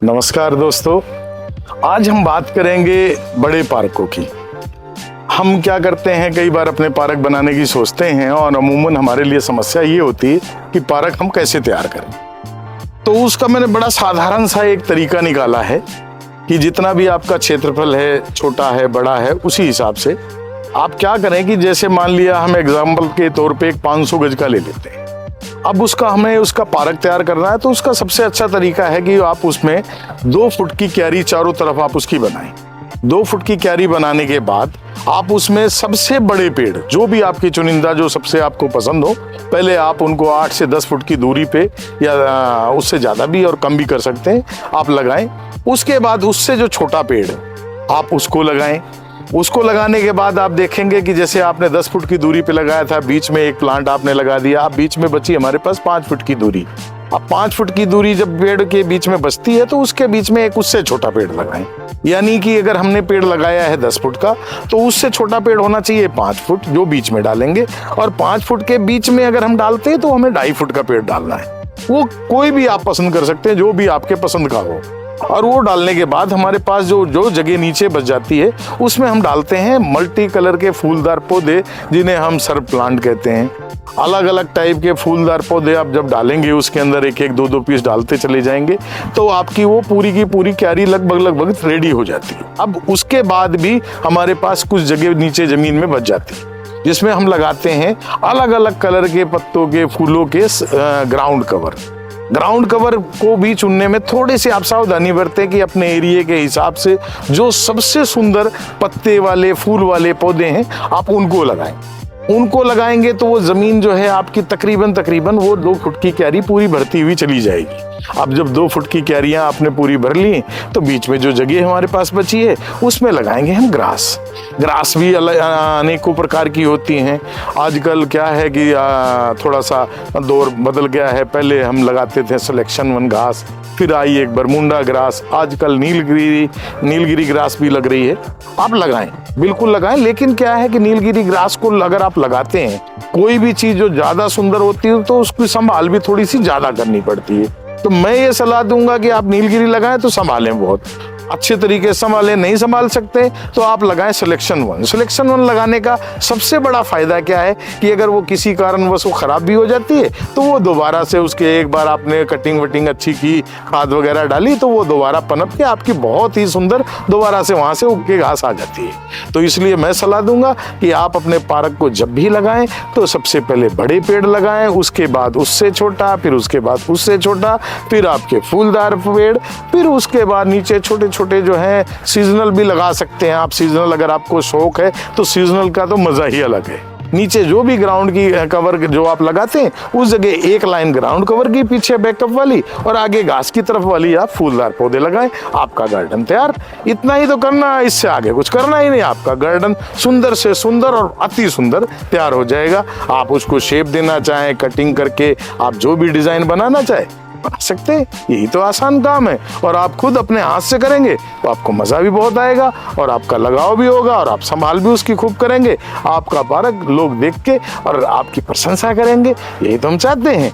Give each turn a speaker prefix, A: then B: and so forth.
A: नमस्कार दोस्तों, आज हम बात करेंगे बड़े पार्कों की। हम क्या करते हैं, कई बार अपने पार्क बनाने की सोचते हैं और अमूमन हमारे लिए समस्या ये होती है कि पार्क हम कैसे तैयार करें। तो उसका मैंने बड़ा साधारण सा एक तरीका निकाला है कि जितना भी आपका क्षेत्रफल है, छोटा है बड़ा है, उसी हिसाब से आप क्या करें कि जैसे मान लिया हम एग्जाम्पल के तौर पे एक 500 गज का ले लेते हैं। अब हमें उसका पार्क तैयार करना है, तो उसका सबसे अच्छा तरीका है कि आप उसमें 2 फुट की क्यारी चारों तरफ आप उसकी बनाएं। 2 फुट की क्यारी बनाने के बाद आप उसमें सबसे बड़े पेड़ जो भी आपकी चुनिंदा जो सबसे आपको पसंद हो, पहले आप उनको 8 से 10 फुट की दूरी पे या उससे ज़्यादा भी और कम भी कर सकते हैं, आप लगाएं। उसके बाद उससे जो छोटा पेड़ आप उसको लगाएं। उसको लगाने के बाद आप देखेंगे कि जैसे आपने 10 फुट की दूरी पे लगाया था, बीच में एक प्लांट आपने लगा दिया, अब बीच में बची हमारे पास 5 फुट की दूरी। अब 5 फुट की दूरी जब पेड़ के बीच में बचती है तो उसके बीच में एक उससे छोटा पेड़ लगाएं। यानी कि अगर हमने पेड़ लगाया है 10 फुट का, तो उससे छोटा पेड़ होना चाहिए 5 फुट जो बीच में डालेंगे, और 5 फुट के बीच में अगर हम डालते हैं तो हमें 2.5 फुट का पेड़ डालना है। वो कोई भी आप पसंद कर सकते हैं, जो भी आपके पसंद का हो। और वो डालने के बाद हमारे पास जो जगह नीचे बच जाती है, उसमें हम डालते हैं मल्टी कलर के फूलदार पौधे, जिन्हें हम सर्व प्लांट कहते हैं। अलग अलग टाइप के फूलदार पौधे आप जब डालेंगे, उसके अंदर एक एक 2-2 पीस डालते चले जाएंगे, तो आपकी वो पूरी की पूरी क्यारी लगभग रेडी हो जाती है। अब उसके बाद भी हमारे पास कुछ जगह नीचे जमीन में बच जाती है, जिसमें हम लगाते हैं अलग अलग कलर के पत्तों के फूलों के ग्राउंड कवर को भी चुनने में थोड़ी सी आप सावधानी बरतें कि अपने एरिया के हिसाब से जो सबसे सुंदर पत्ते वाले फूल वाले पौधे हैं आप उनको लगाएं। उनको लगाएंगे तो वो जमीन जो है आपकी तकरीबन वो 2 फुट की क्यारी पूरी भरती हुई चली जाएगी। अब जब 2 फुट की क्यारियां आपने पूरी भर ली, तो बीच में जो जगह हमारे पास बची है उसमें लगाएंगे हम ग्रास भी अनेकों प्रकार की होती हैं। आजकल क्या है कि थोड़ा सा दौर बदल गया है। पहले हम लगाते थे सिलेक्शन 1 घास, फिर आई एक बरमुंडा ग्रास, आजकल नीलगिरी ग्रास भी लग रही है। आप लगाएं, बिल्कुल लगाएं। लेकिन क्या है कि नीलगिरी ग्रास को अगर आप लगाते हैं, कोई भी चीज जो ज्यादा सुंदर होती है तो उसकी संभाल भी थोड़ी सी ज्यादा करनी पड़ती है। तो मैं ये सलाह दूंगा कि आप नीलगिरी लगाएं तो संभालें, बहुत अच्छे तरीके से संभालें। नहीं संभाल सकते तो आप लगाएं सिलेक्शन 1 लगाने का सबसे बड़ा फायदा क्या है कि अगर वो किसी कारणवश वो खराब भी हो जाती है, तो वो दोबारा से उसके एक बार आपने कटिंग वटिंग अच्छी की, खाद वगैरह डाली, तो वो दोबारा पनप के आपकी बहुत ही सुंदर दोबारा से वहां से उग के घास आ जाती है। तो इसलिए मैं सलाह दूंगा कि आप अपने पार्क को जब भी लगाएं तो सबसे पहले बड़े पेड़ लगाएं, उसके बाद उससे छोटा, फिर उसके बाद उससे छोटा, फिर आपके फूलदार पेड़, फिर उसके बाद नीचे छोटे छोटे जो हैं सीजनल भी लगा सकते हैं आप। सीजनल अगर आपको शौक है तो सीजनल का तो मजा ही अलग है। नीचे जो भी ग्राउंड की कवर जो आप लगाते हैं, उस जगह एक लाइन ग्राउंड कवर की, पीछे बैकअप वाली, और आगे घास की तरफ वाली आप फूलदार पौधे लगाएं। आपका गार्डन तैयार। इतना ही तो करना है, इससे आगे कुछ करना ही नहीं। आपका गार्डन सुंदर से सुंदर और अति सुंदर तैयार हो जाएगा। आप उसको शेप देना चाहें, कटिंग करके आप जो भी डिजाइन बनाना चाहे बना सकते हैं। यही तो आसान काम है, और आप खुद अपने हाथ से करेंगे तो आपको मजा भी बहुत आएगा, और आपका लगाव भी होगा, और आप संभाल भी उसकी खूब करेंगे। आपका पार्क लोग देख के और आपकी प्रशंसा करेंगे। यही तो हम चाहते हैं।